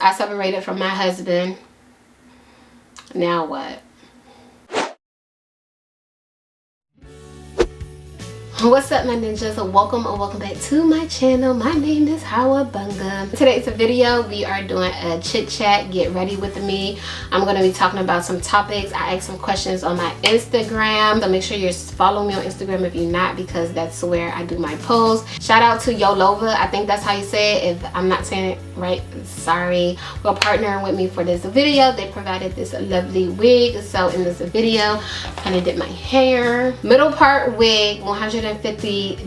I separated from my husband. Now what? What's up, my ninjas? Welcome or welcome back to my channel. My name is HawaBunga. Today's video, we are doing a chit chat. Get ready with me. I'm going to be talking about some topics. I asked some questions on my Instagram, so make sure you're following me on Instagram if you're not, because that's where I do my posts. Shout out to Yolova, I think that's how you say it. If I'm not saying it right, sorry. Well, partnering with me for this video, they provided this lovely wig. So in this video, I kind of did my hair. Middle part wig, 150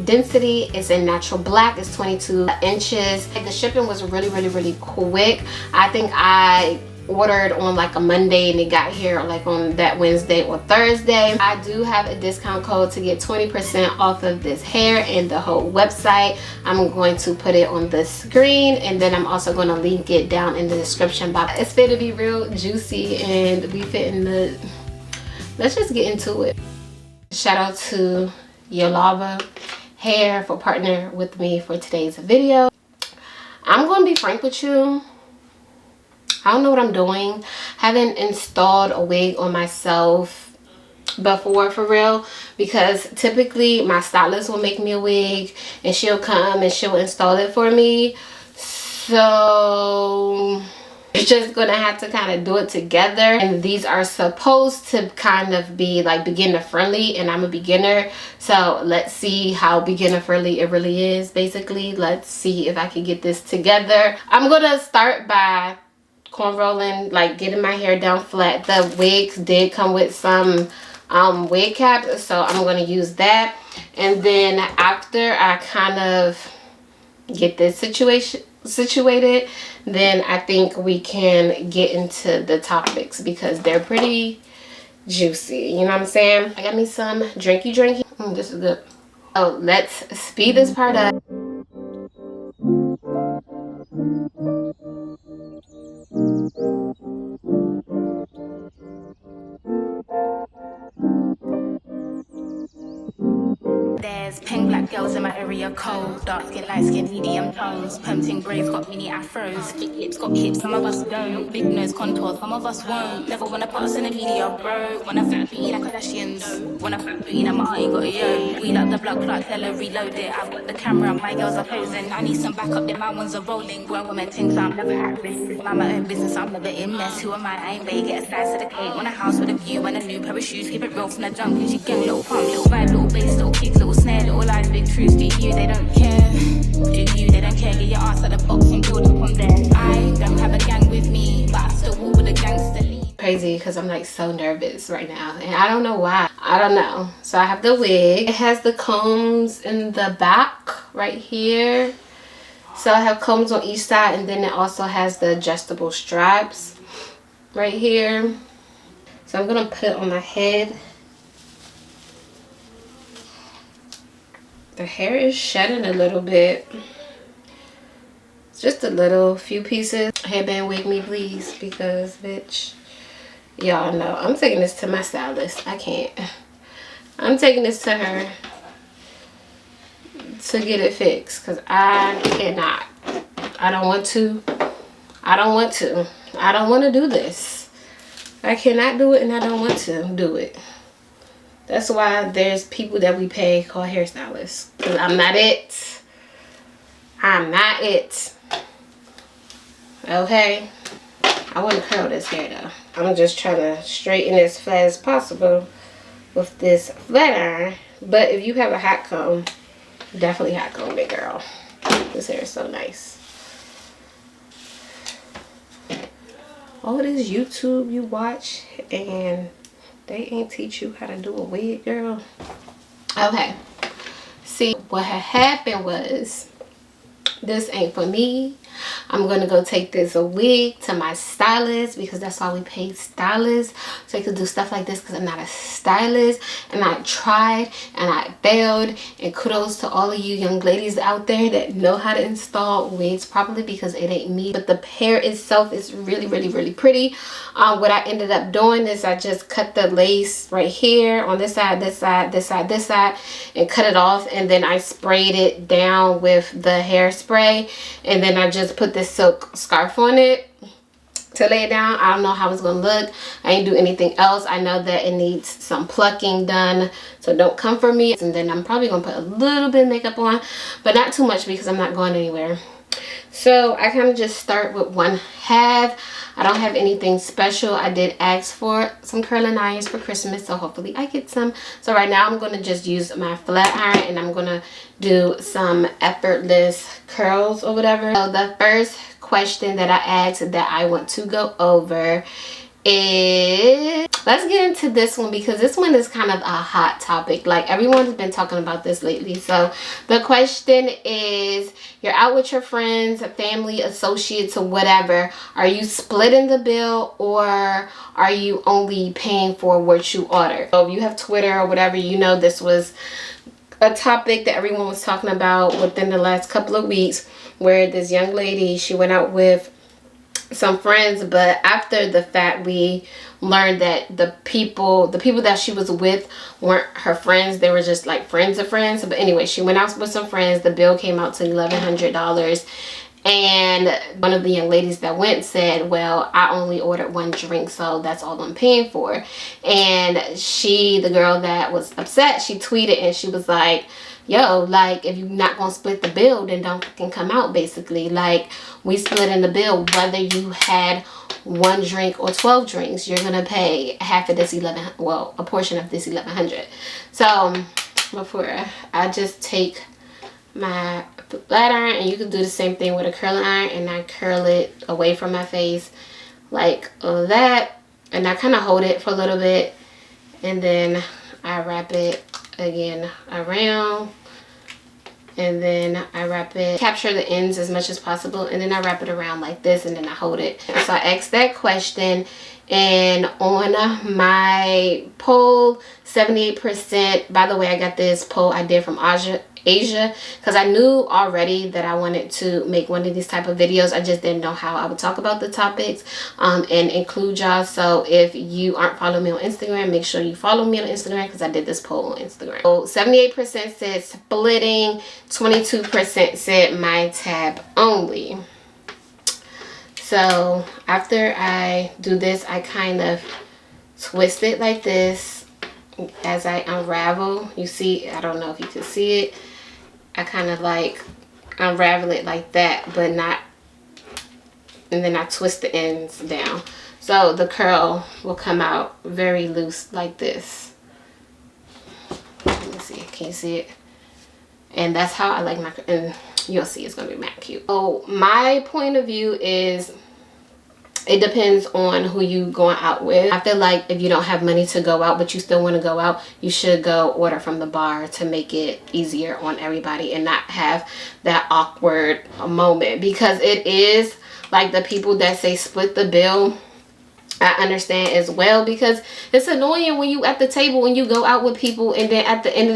density. It's in natural black. It's 22 inches. The shipping was really quick. I think I ordered on like a Monday and it got here like on that Wednesday or Thursday. I do have a discount code to get 20% off of this hair and the whole website. I'm going to put it on the screen, and then I'm also going to link it down in the description box. It's fit to be real juicy and be fitting the... Let's just get into it. Shout out to Yolova Hair for partnering with me for today's video. I'm going to be frank with you. I don't know what I'm doing. Haven't installed a wig on myself before, for real, because typically my stylist will make me a wig and she'll come and she'll install it for me. So you're just gonna have to kind of do it together, and these are supposed to kind of be like beginner friendly, and I'm a beginner, so let's see how beginner friendly it really is. Basically, let's see if I can get this together. I'm gonna start by corn rolling, like getting my hair down flat. The wigs did come with some wig caps, so I'm going to use that. And then after I kind of get this situated, then I think we can get into the topics because they're pretty juicy, you know what I'm saying? I got me some drinky. This is good. So let's speed this part up. There's pink black girls in my area code. Dark skin, light skin, medium tones. Pumping braids got mini afros. Thick lips got hips, some of us don't. Big nose contour, some of us won't. Never wanna put us in the media, bro. Wanna fat booty like Kardashians. Wanna fat booty like my auntie got a yo. We like the blood clot, tell her reload it. I've got the camera, my girls are posing. I need some backup, then my ones are rolling. Grown women think so I'm never at risk. Mind my own business, I'm never in mess. Who am I ain't big, get a slice of the cake. Want a house with a view and a new pair of shoes. Keep it real from the jump, cause you gang, little pump, little vibe, little bass, little kick, little snare, little lies, big truths. Do you, they don't care. Do you, they don't care. Get your ass out the box and build up from there. I don't have a gang with me, but I still walk with a gangster lead. Crazy because I'm like so nervous right now, and I don't know why. I don't know. So I have the wig. It has the combs in the back right here. So I have combs on each side, and then it also has the adjustable straps right here. So I'm gonna put it on my head. The hair is shedding a little bit. Just a little, few pieces. Headband wig me please, because bitch, y'all know I'm taking this to my stylist. I can't. I'm taking this to her to get it fixed, because I cannot. I don't want to. I don't want to. I don't want to do this. I cannot do it, and I don't want to do it. That's why there's people that we pay called hairstylists. Because I'm not it. I'm not it. Okay? I want to curl this hair though. I'm just trying to straighten as flat as possible with this flat iron. But if you have a hot comb, definitely hot comb it, girl. This hair is so nice. All this YouTube you watch and they ain't teach you how to do a wig, girl. Okay. See, what had happened was, this ain't for me. I'm gonna go take this wig to my stylist, because that's why we pay stylists, so they could do stuff like this, because I'm not a stylist, and I tried and I failed. And kudos to all of you young ladies out there that know how to install wigs properly, because it ain't me. But the hair itself is really pretty. What I ended up doing is I just cut the lace right here on this side, this side, this side, this side, and cut it off, and then I sprayed it down with the hairspray, and then I just put this silk scarf on it. to lay it down. I don't know how it's gonna look. I ain't do anything else. I know that it needs some plucking done, so don't come for me. And then I'm probably gonna put a little bit of makeup on, but not too much because I'm not going anywhere. So I kind of just start with one half. I don't have anything special. I did ask for some curling irons for Christmas, so hopefully I get some. So right now I'm going to just use my flat iron and I'm going to do some effortless curls or whatever. So the first question that I asked that I want to go over is, let's get into this one because this one is kind of a hot topic. Like, everyone's been talking about this lately. So the question is, you're out with your friends, family, associates, or whatever. Are you splitting the bill or are you only paying for what you order? So if you have Twitter or whatever, you know this was a topic that everyone was talking about within the last couple of weeks, where this young lady, she went out with some friends, but after the fact we learned that the people that she was with weren't her friends. They were just like friends of friends. But anyway, she went out with some friends. The bill came out to $1,100, and one of the young ladies that went said, well, I only ordered one drink, so that's all I'm paying for. And the girl that was upset, she tweeted and she was like, yo, like, if you're not gonna split the bill, then don't fucking come out, basically. Like, we split in the bill whether you had one drink or 12 drinks. You're gonna pay half of this a portion of this $1,100. So before I just take my flat iron, and you can do the same thing with a curling iron, and I curl it away from my face like that, and I kind of hold it for a little bit, and then I wrap it again around, and then I wrap it, capture the ends as much as possible, and then I wrap it around like this, and then I hold it. So I asked that question, and on my poll, 78%, by the way, I got this poll I did from Asia, because I knew already that I wanted to make one of these type of videos. I just didn't know how I would talk about the topics and include y'all. So if you aren't following me on Instagram, make sure you follow me on Instagram, because I did this poll on Instagram. So 78% said splitting, 22% said my tab only. So after I do this, I kind of twist it like this as I unravel. You see, I don't know if you can see it. I kind of like unravel it like that, but not, and then I twist the ends down. So the curl will come out very loose like this. Let me see, can you see it? And that's how I like my, and you'll see it's gonna be mad cute. So my point of view is, it depends on who you going out with. I feel like if you don't have money to go out, but you still want to go out, you should go order from the bar to make it easier on everybody and not have that awkward moment. Because it is like, the people that say split the bill, I understand as well, because it's annoying when you at the table, when you go out with people, and then at the end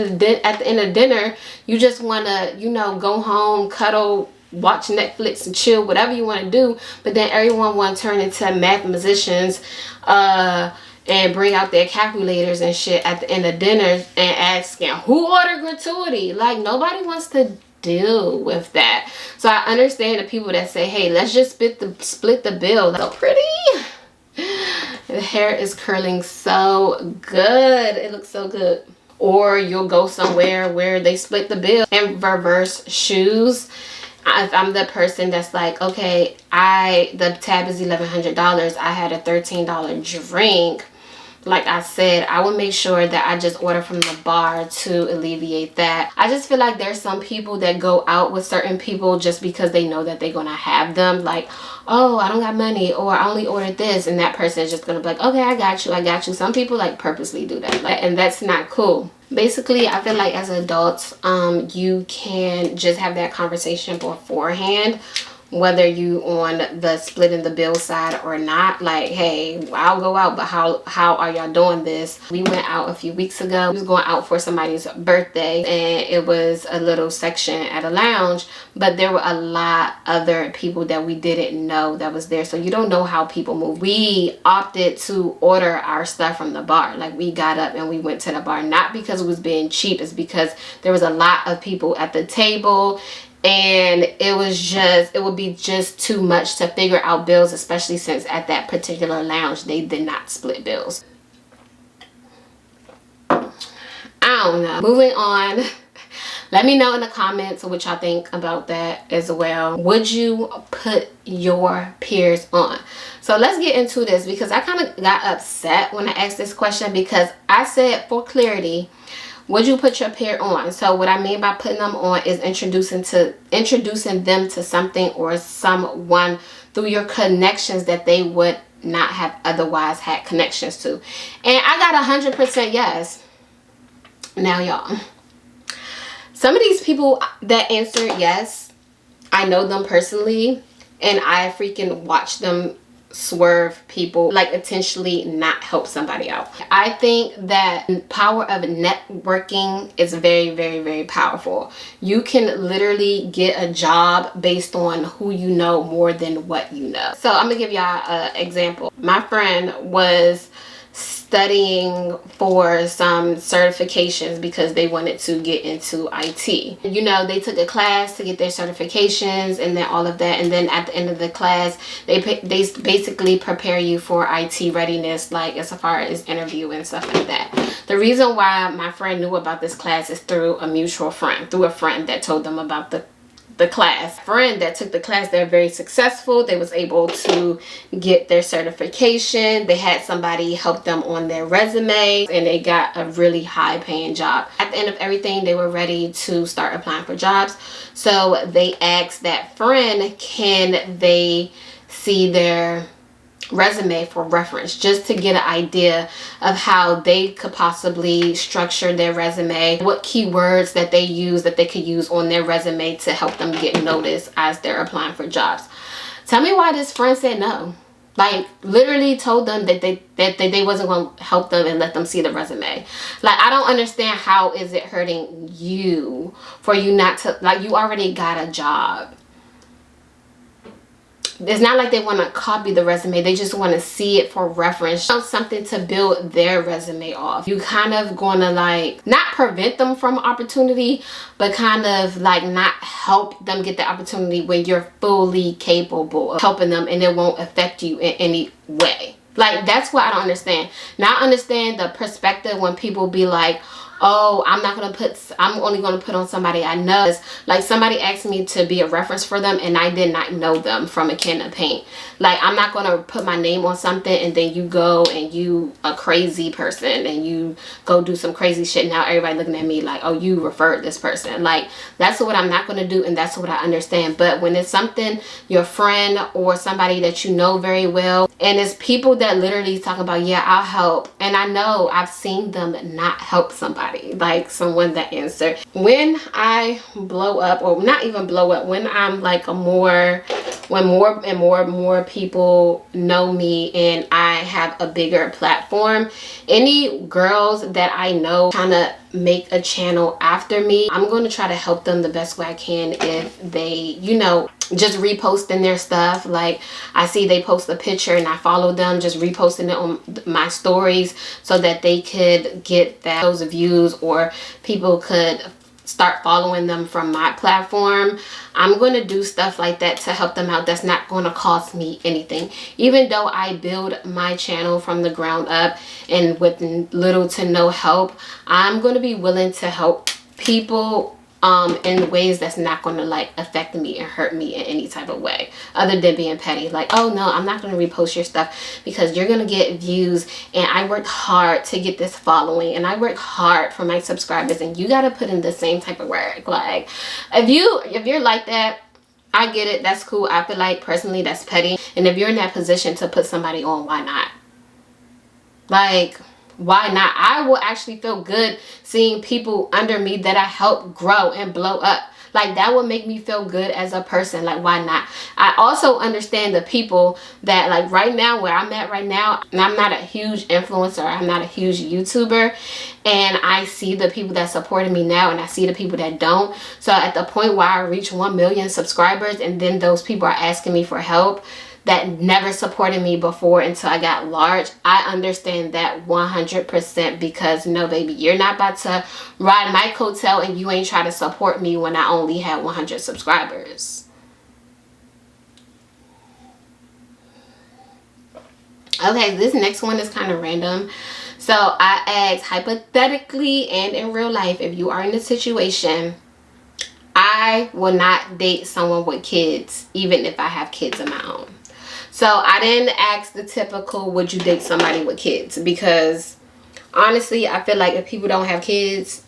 of dinner, you just want to, you know, go home, cuddle, watch Netflix and chill, whatever you want to do, but then everyone want to turn into mathematicians and bring out their calculators and shit at the end of dinner and asking who ordered gratuity. Like, nobody wants to deal with that. So I understand the people that say, hey, let's just split the bill. So pretty. The hair is curling so good. It looks so good. Or you'll go somewhere where they split the bill. And reverse shoes. If I'm the person that's like, okay, the tab is $1,100, I had a $13 drink, like I said, I will make sure that I just order from the bar to alleviate that. I just feel like there's some people that go out with certain people just because they know that they're gonna have them, like, oh, I don't got money, or I only ordered this, and that person is just gonna be like, okay, I got you. Some people like purposely do that, like, and that's not cool. Basically, I feel like as adults, you can just have that conversation beforehand, whether you on the splitting the bill side or not. Like, hey, I'll go out, but how are y'all doing this? We went out a few weeks ago. We was going out for somebody's birthday, and it was a little section at a lounge, but there were a lot other people that we didn't know that was there. So you don't know how people move. We opted to order our stuff from the bar. Like, we got up and we went to the bar, not because it was being cheap, it's because there was a lot of people at the table, and it would be just too much to figure out bills, especially since at that particular lounge they did not split bills. I don't know. Moving on. Let me know in the comments what y'all think about that as well. Would you put your peers on? So let's get into this, because I kind of got upset when I asked this question, because I said, for clarity, would you put your peer on? So what I mean by putting them on is introducing them to something or someone through your connections that they would not have otherwise had connections to. And I got 100% yes. Now y'all, some of these people that answered yes, I know them personally, and I freaking watch them swerve people, like intentionally not help somebody out. I think that power of networking is very, very, very powerful. You can literally get a job based on who you know more than what you know. So I'm gonna give y'all an example. My friend was studying for some certifications because they wanted to get into IT. You know, they took a class to get their certifications and then all of that, and then at the end of the class they basically prepare you for IT readiness, like as far as interview and stuff like that. The reason why my friend knew about this class is through a mutual friend, through a friend that told them about the class. Friend that took the class, they're very successful. They was able to get their certification. They had somebody help them on their resume, and they got a really high paying job. At the end of everything, they were ready to start applying for jobs. So they asked that friend, can they see their resume for reference, just to get an idea of how they could possibly structure their resume, what keywords that they use that they could use on their resume to help them get noticed as they're applying for jobs. Tell me why this friend said no. Like, literally told them that they wasn't going to help them and let them see the resume. Like, I don't understand, how is it hurting you for you not to, like, you already got a job. It's not like they want to copy the resume. They just want to see it for reference. Something to build their resume off. You kind of going to, like, not prevent them from opportunity, but kind of like not help them get the opportunity when you're fully capable of helping them, and it won't affect you in any way. Like, that's what I don't understand. Now I understand the perspective when people be like, oh, I'm only gonna put on somebody I know. Like, somebody asked me to be a reference for them and I did not know them from a can of paint. Like, I'm not gonna put my name on something and then you go and you a crazy person and you go do some crazy shit. Now everybody looking at me like, oh, you referred this person. Like, that's what I'm not gonna do, and that's what I understand. But when it's something, your friend or somebody that you know very well, and it's people that literally talk about, yeah, I'll help, and I know I've seen them not help somebody. Like, someone that answered, when I blow up, or not even blow up, when I'm like when more and more people know me and I have a bigger platform, any girls that I know kind of make a channel after me, I'm going to try to help them the best way I can. If they, you know, just reposting their stuff, like I see they post a picture and I follow them, just reposting it on my stories so that they could get those views, or people could start following them from my platform. I'm going to do stuff like that to help them out. That's not going to cost me anything. Even though I build my channel from the ground up and with little to no help, I'm going to be willing to help people in ways that's not going to like affect me and hurt me in any type of way, other than being petty. Like, oh no, I'm not going to repost your stuff because you're going to get views, and I worked hard to get this following, and I worked hard for my subscribers, and you got to put in the same type of work. Like, if you're like that, I get it, that's cool. I feel like personally that's petty, and if you're in that position to put somebody on, why not? Like, why not? I will actually feel good seeing people under me that I help grow and blow up. Like, that would make me feel good as a person. Like, why not? I also understand the people that, like, right now, where I'm at right now, and I'm not a huge influencer, I'm not a huge YouTuber, and I see the people that supported me now, and I see the people that don't. So at the point where I reach 1 million subscribers, and then those people are asking me for help, that never supported me before until I got large, I understand that 100%, because no, baby, you're not about to ride my coattail and you ain't try to support me when I only had 100 subscribers. Okay, this next one is kind of random. So I asked, hypothetically and in real life, if you are in a situation, I will not date someone with kids, even if I have kids of my own. So I didn't ask the typical, would you date somebody with kids? Because honestly, I feel like if people don't have kids,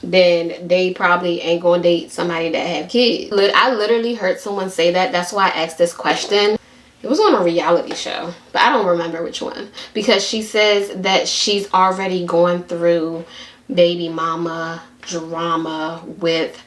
then they probably ain't gonna date somebody that have kids. I literally heard someone say that. That's why I asked this question. It was on a reality show, but I don't remember which one. Because she says that she's already going through baby mama drama with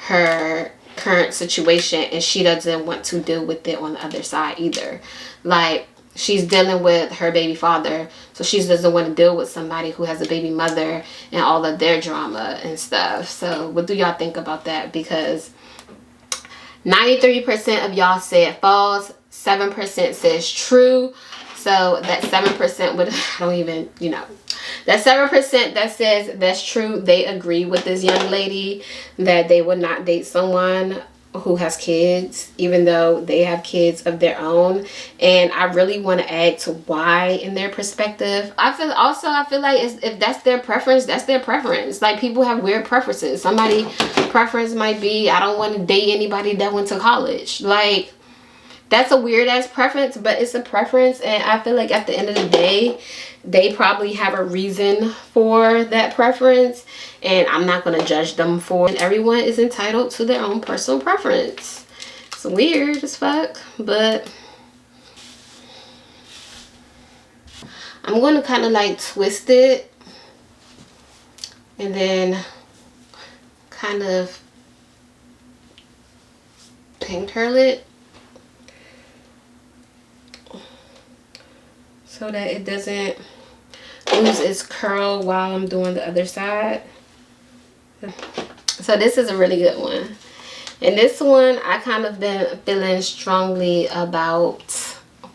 her current situation, and she doesn't want to deal with it on the other side either. Like, she's dealing with her baby father, so she doesn't want to deal with somebody who has a baby mother and all of their drama and stuff. So what do y'all think about that? Because 93% of y'all said false, 7% says true. So that 7% would, I don't even, you know, that 7% that says that's true, they agree with this young lady that they would not date someone who has kids, even though they have kids of their own. And I really want to add to why in their perspective. I feel like if that's their preference, that's their preference. Like, people have weird preferences. Somebody preference might be, I don't want to date anybody that went to college. Like, that's a weird ass preference, but it's a preference. And I feel like at the end of the day, they probably have a reason for that preference, and I'm not going to judge them for it. Everyone is entitled to their own personal preference. It's weird as fuck, but I'm going to kind of like twist it and then kind of pin curl it so that it doesn't lose its curl while I'm doing the other side. So this is a really good one. And this one I kind of been feeling strongly about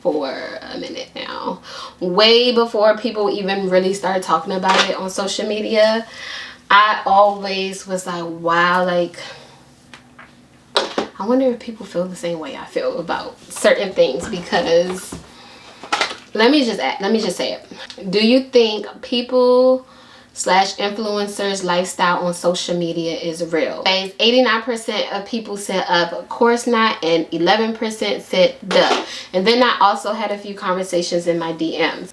for a minute now. Way before people even really started talking about it on social media. I always was like, wow, like, I wonder if people feel the same way I feel about certain things. Because let me just say it. Do you think people / influencers lifestyle on social media is real? 89% of people said of course not, and 11% said duh. And then I also had a few conversations in my DMs.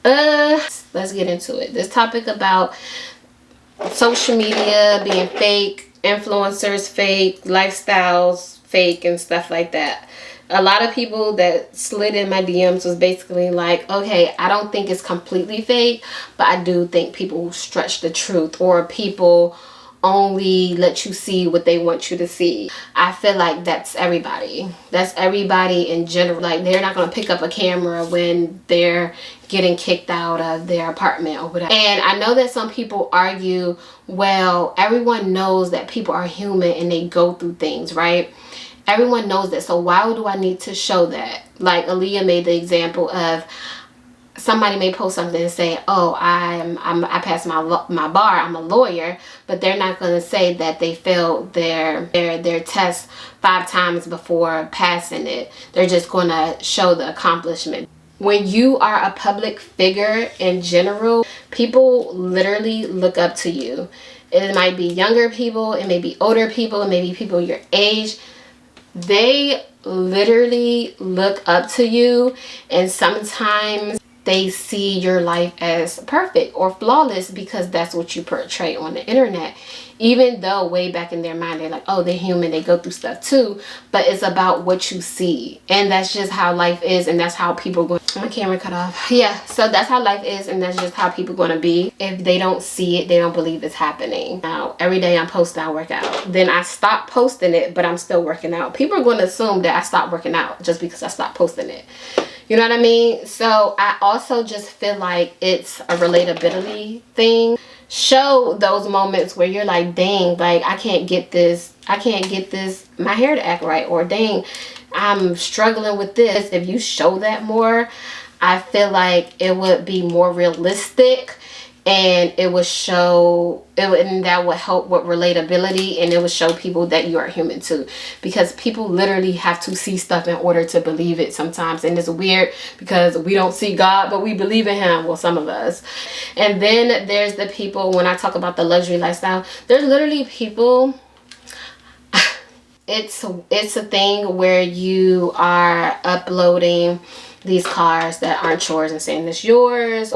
Let's get into it. This topic about social media being fake, influencers fake, lifestyles fake, and stuff like that. A lot of people that slid in my DMs was basically like, okay, I don't think it's completely fake, but I do think people stretch the truth, or people only let you see what they want you to see. I feel like that's everybody. That's everybody in general. Like, they're not going to pick up a camera when they're getting kicked out of their apartment or whatever. And I know that some people argue, well, everyone knows that people are human and they go through things, right? Everyone knows that, so why do I need to show that? Like, Aaliyah made the example of somebody may post something and say, oh, I passed my bar, I'm a lawyer, but they're not going to say that they failed their test 5 times before passing it. They're just going to show the accomplishment. When you are a public figure in general, people literally look up to you. It might be younger people, it may be older people, it may be people your age. They literally look up to you, and sometimes they see your life as perfect or flawless because that's what you portray on the internet. Even though way back in their mind they're like, oh, they're human, they go through stuff too, but it's about what you see. And that's just how life is, and that's how people go. My camera cut off. Yeah, so that's how life is, and that's just how people going to be. If they don't see it, they don't believe it's happening. Now, every day I'm posting, I work out. Then I stop posting it, but I'm still working out. People are going to assume that I stopped working out just because I stopped posting it. You know what I mean? So I also just feel like it's a relatability thing. Show those moments where you're like, dang, like, I can't get this my hair to act right, or dang, I'm struggling with this. If you show that more, I feel like it would be more realistic, and it would show and that would help with relatability, and it would show people that you are human too, because people literally have to see stuff in order to believe it sometimes. And it's weird because we don't see God, but we believe in him. Well, some of us. And then there's the people, when I talk about the luxury lifestyle, there's literally people, it's a thing where you are uploading these cars that aren't yours and saying it's yours.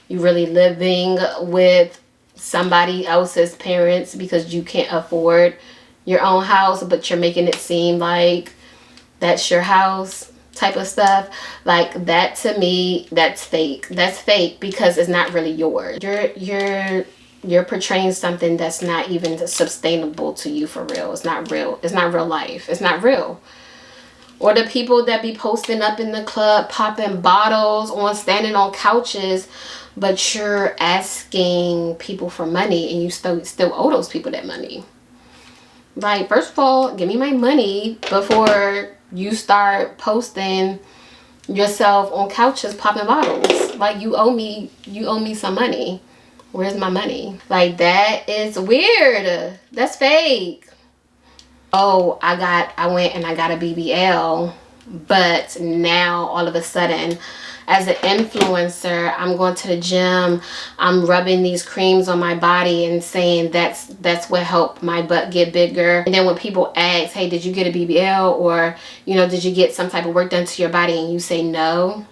You really living with somebody else's parents because you can't afford your own house, but you're making it seem like that's your house type of stuff. Like that, to me, that's fake. That's fake because it's not really yours. You're portraying something that's not even sustainable to you for real. It's not real. It's not real life. It's not real. Or the people that be posting up in the club, popping bottles, standing on couches, but you're asking people for money and you still owe those people that money. Like, first of all, give me my money before you start posting yourself on couches popping bottles. Like, you owe me some money. Where's my money? Like, that is weird. That's fake. Oh, I went and I got a BBL, but now all of a sudden, as an influencer, I'm going to the gym, I'm rubbing these creams on my body and saying that's what helped my butt get bigger. And then when people ask, hey, did you get a BBL, or, you know, did you get some type of work done to your body, and you say no,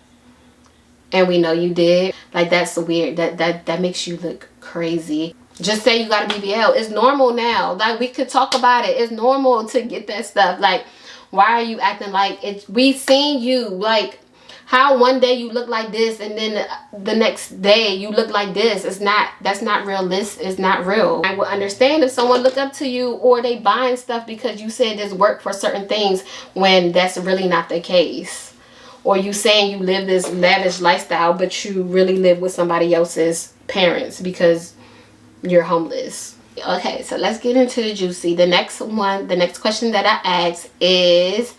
and we know you did, like, that's weird. That makes you look crazy. Just say you got a BBL. It's normal now. Like, we could talk about it. It's normal to get that stuff. Like, why are you acting like it? We seen you, like, how one day you look like this and then the next day you look like this. That's not realistic. It's not real. I would understand if someone look up to you or they buying stuff because you said there's work for certain things when that's really not the case. Or you saying you live this lavish lifestyle, but you really live with somebody else's parents because you're homeless. Okay, so let's get into the juicy. The next question that I asked is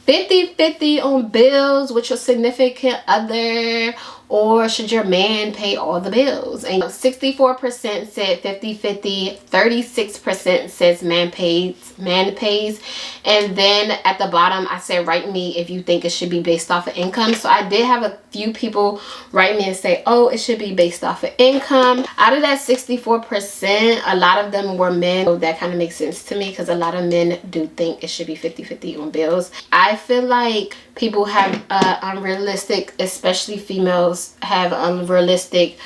50-50 on bills with your significant other, or should your man pay all the bills? And 64% said 50-50, 36% says man pays. And then at the bottom I said write me if you think it should be based off of income. So I did have a few people write me and say, oh, it should be based off of income. Out of that 64%, a lot of them were men. So that kind of makes sense to me because a lot of men do think it should be 50-50 on bills. I feel like people have unrealistic, especially females, have unrealistic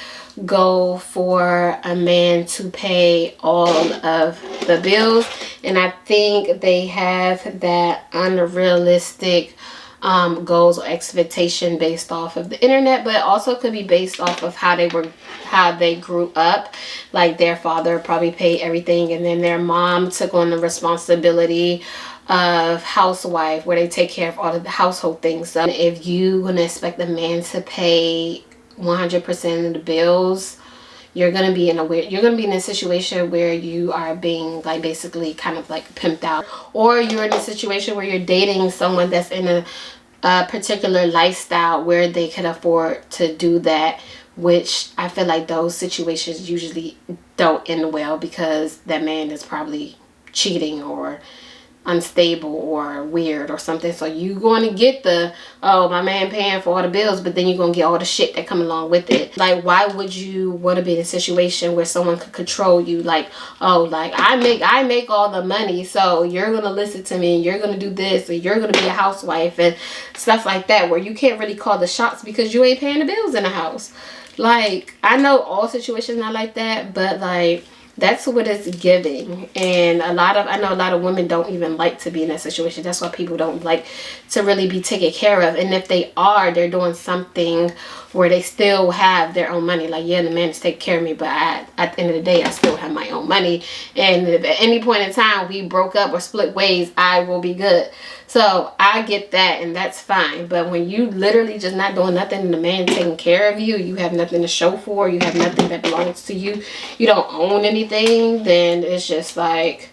goal for a man to pay all of the bills, and I think they have that unrealistic goals or expectation based off of the internet, but it also could be based off of how they grew up. Like, their father probably paid everything, and then their mom took on the responsibility of housewife, where they take care of all of the household things. So if you gonna expect the man to pay 100% of the bills, you're gonna be in a situation where you are being, like, basically kind of like pimped out, or you're in a situation where you're dating someone that's in a particular lifestyle where they can afford to do that, which I feel like those situations usually don't end well because that man is probably cheating or unstable or weird or something. So you going to get the, oh, my man paying for all the bills, but then you're going to get all the shit that come along with it. Like, why would you want to be in a situation where someone could control you? Like, oh, like, I make all the money, so you're going to listen to me, and you're going to do this, and you're going to be a housewife and stuff like that, where you can't really call the shots because you ain't paying the bills in the house. Like, I know all situations not like that, but, like, that's what it's giving. And I know a lot of women don't even like to be in that situation. That's why people don't like to really be taken care of. And if they are, they're doing something where they still have their own money. Like, yeah, the man is taking care of me, but at the end of the day, I still have my own money. And if at any point in time we broke up or split ways, I will be good. So I get that, and that's fine. But when you literally just not doing nothing and the man taking care of you, you have nothing to show for, you have nothing that belongs to you, you don't own anything, then it's just like,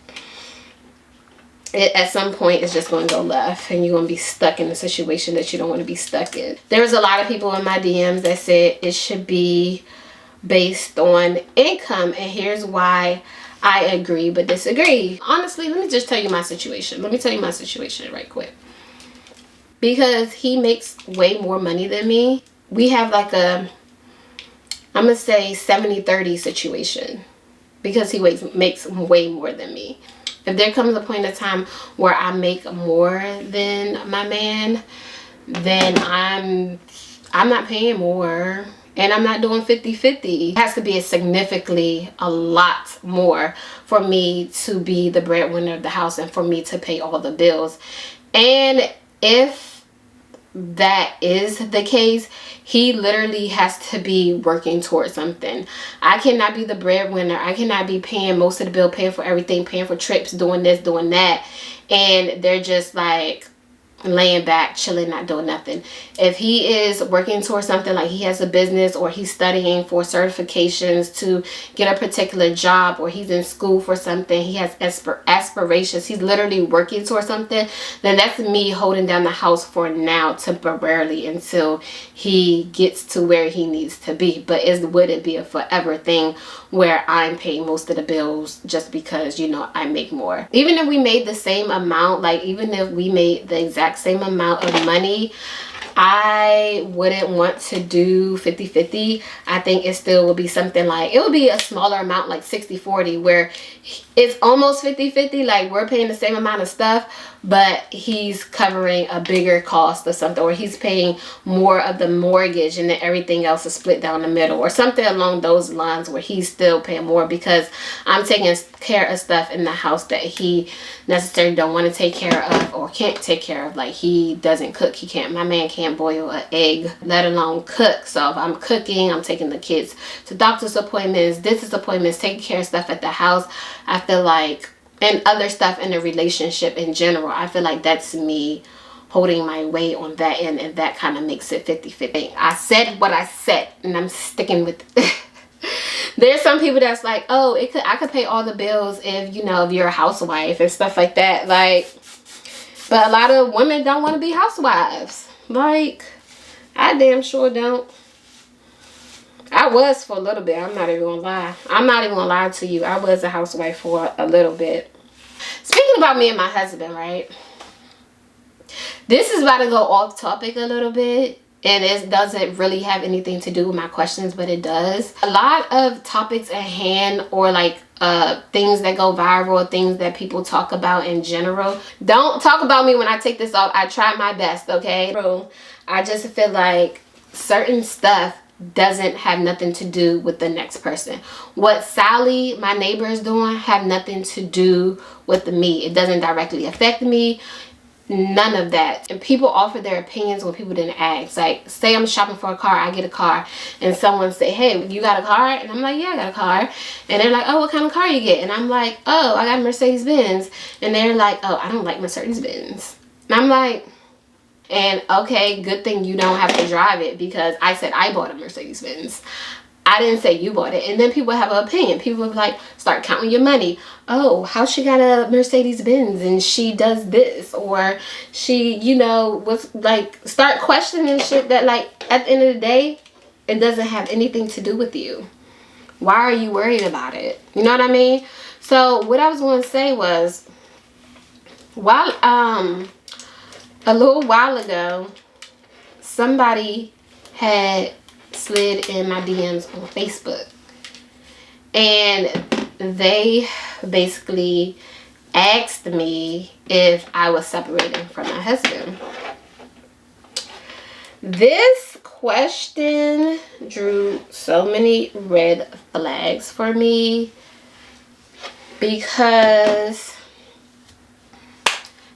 at some point it's just going to go left and you're going to be stuck in a situation that you don't want to be stuck in. There was a lot of people in my DMs that said it should be based on income, and here's why I agree but disagree. Honestly, let me just tell you my situation. Let me tell you my situation right quick. Because he makes way more money than me, we have like a, I'm going to say 70-30 situation. Because he makes way more than me. If there comes a point in time where I make more than my man, then I'm not paying more, and I'm not doing 50-50. It has to be significantly a lot more for me to be the breadwinner of the house and for me to pay all the bills. And if that is the case, he literally has to be working towards something. I cannot be the breadwinner. I cannot be paying most of the bill, paying for everything, paying for trips, doing this, doing that, and they're just like laying back, chilling, not doing nothing. If he is working towards something, like he has a business or he's studying for certifications to get a particular job, or he's in school for something, he has aspirations, he's literally working towards something, then that's me holding down the house for now temporarily until he gets to where he needs to be. But would it be a forever thing where I'm paying most of the bills just because, you know, I make more? Even if we made the same amount, like even if we made the exact same amount of money, I wouldn't want to do 50-50. I think it still would be something like, it would be a smaller amount, like 60-40, where it's almost 50-50, like we're paying the same amount of stuff, but he's covering a bigger cost of something, or he's paying more of the mortgage and then everything else is split down the middle, or something along those lines, where he's still paying more because I'm taking care of stuff in the house that he necessarily don't want to take care of or can't take care of. Like he doesn't cook, my man can't boil an egg, let alone cook. So if I'm cooking, I'm taking the kids to doctor's appointments, dentist appointments, taking care of stuff at the house, I feel like, and other stuff in the relationship in general, I feel like that's me holding my weight on that end, and that kind of makes it 50-50. I said what I said, and I'm sticking with it. There's some people that's like, oh, I could pay all the bills if, you know, if you're a housewife and stuff like that. Like, but a lot of women don't want to be housewives. Like, I damn sure don't. I was for a little bit. I'm not even gonna lie. I'm not even gonna lie to you. I was a housewife for a little bit. Speaking about me and my husband, right? This is about to go off topic a little bit. And it doesn't really have anything to do with my questions, but it does. A lot of topics at hand, or like things that go viral, things that people talk about in general. Don't talk about me when I take this off. I try my best, okay? Bro, I just feel like certain stuff doesn't have nothing to do with the next person. What Sally, my neighbor, is doing have nothing to do with me. It doesn't directly affect me. None of that. And people offer their opinions when people didn't ask. Like, say I'm shopping for a car, I get a car, and someone say, hey, you got a car? And I'm like, yeah, I got a car. And they're like, oh, what kind of car you get? And I'm like, oh, I got a Mercedes-Benz. And they're like, oh, I don't like Mercedes-Benz. And I'm like, and okay, good thing you don't have to drive it, because I said I bought a Mercedes-Benz. I didn't say you bought it. And then people have an opinion. People will like, start counting your money. Oh, how she got a Mercedes-Benz and she does this, or she, you know, was like, start questioning shit that, like, at the end of the day, it doesn't have anything to do with you. Why are you worried about it? You know what I mean? So what I was going to say was, while a little while ago, somebody had slid in my DMs on Facebook, and they basically asked me if I was separating from my husband. This question drew so many red flags for me, because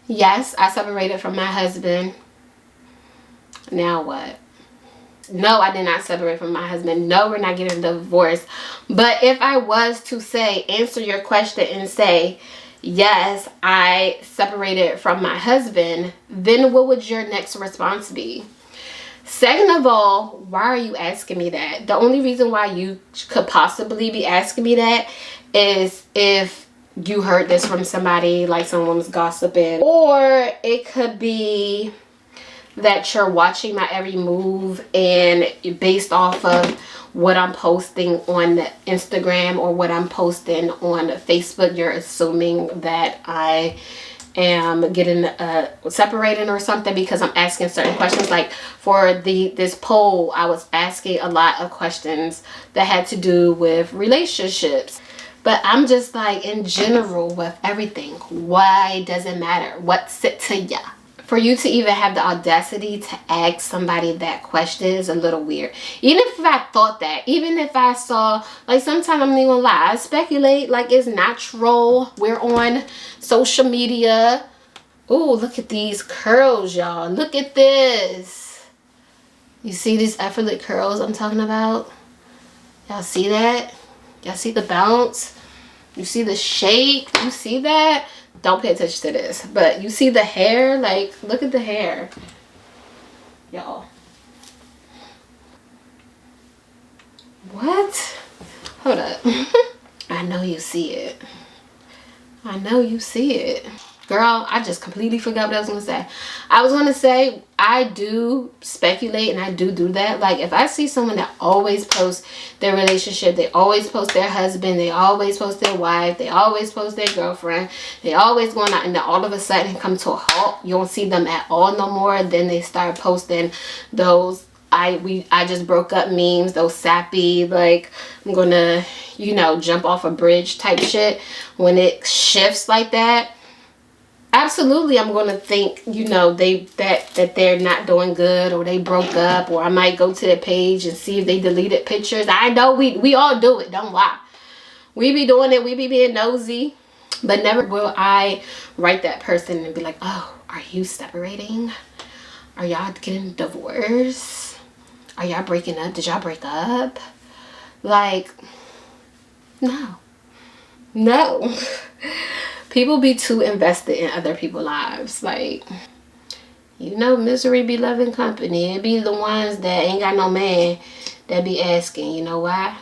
yes, I separated from my husband. Now what? No, I did not separate from my husband. No, we're not getting a divorce. But if I was to say, answer your question and say, yes, I separated from my husband, then what would your next response be? Second of all, why are you asking me that? The only reason why you could possibly be asking me that is if you heard this from somebody, like someone was gossiping, or it could be that you're watching my every move, and based off of what I'm posting on Instagram or what I'm posting on Facebook, you're assuming that I am getting separated or something because I'm asking certain questions. Like for this poll, I was asking a lot of questions that had to do with relationships. But I'm just like, in general, with everything, why does it matter? What's it to ya? For you to even have the audacity to ask somebody that question is a little weird. Even if I thought that, even if I saw, like, sometimes I'm not gonna lie, I speculate like it's natural. We're on social media. Oh, look at these curls, y'all. Look at this. You see these effortless curls I'm talking about? Y'all see that? Y'all see the bounce? You see the shake? You see that? Don't pay attention to this, but you see the hair? Like, look at the hair, y'all. What? Hold up. I know you see it. I know you see it. Girl, I just completely forgot what I was gonna say. I was gonna say, I do speculate and I do that. Like, if I see someone that always posts their relationship, they always post their husband, they always post their wife, they always post their girlfriend, they always going out, and then all of a sudden come to a halt, you don't see them at all no more. Then they start posting those I just broke up memes, those sappy, like, I'm gonna, you know, jump off a bridge type shit. When it shifts like that, absolutely, I'm gonna think, you know, that they're not doing good, or they broke up, or I might go to their page and see if they deleted pictures. I know we all do it, don't lie. We be doing it, we be being nosy, but never will I write that person and be like, oh, are you separating? Are y'all getting divorced? Are y'all breaking up? Did y'all break up? Like, no. People be too invested in other people's lives. Like, you know, misery be loving company. It be the ones that ain't got no man that be asking, you know why?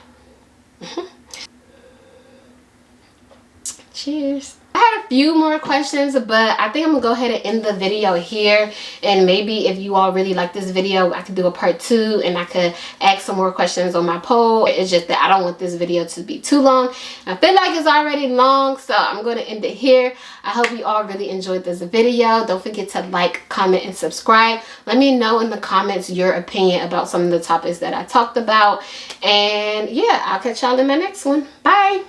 Cheers. I had a few more questions, but I think I'm gonna go ahead and end the video here, and maybe if you all really like this video, I could do a part 2 and I could ask some more questions on my poll. It's just that I don't want this video to be too long. I feel like it's already long, so I'm gonna end it here. I hope you all really enjoyed this video. Don't forget to like, comment, and subscribe. Let me know in the comments your opinion about some of the topics that I talked about, and yeah, I'll catch y'all in my next one. Bye.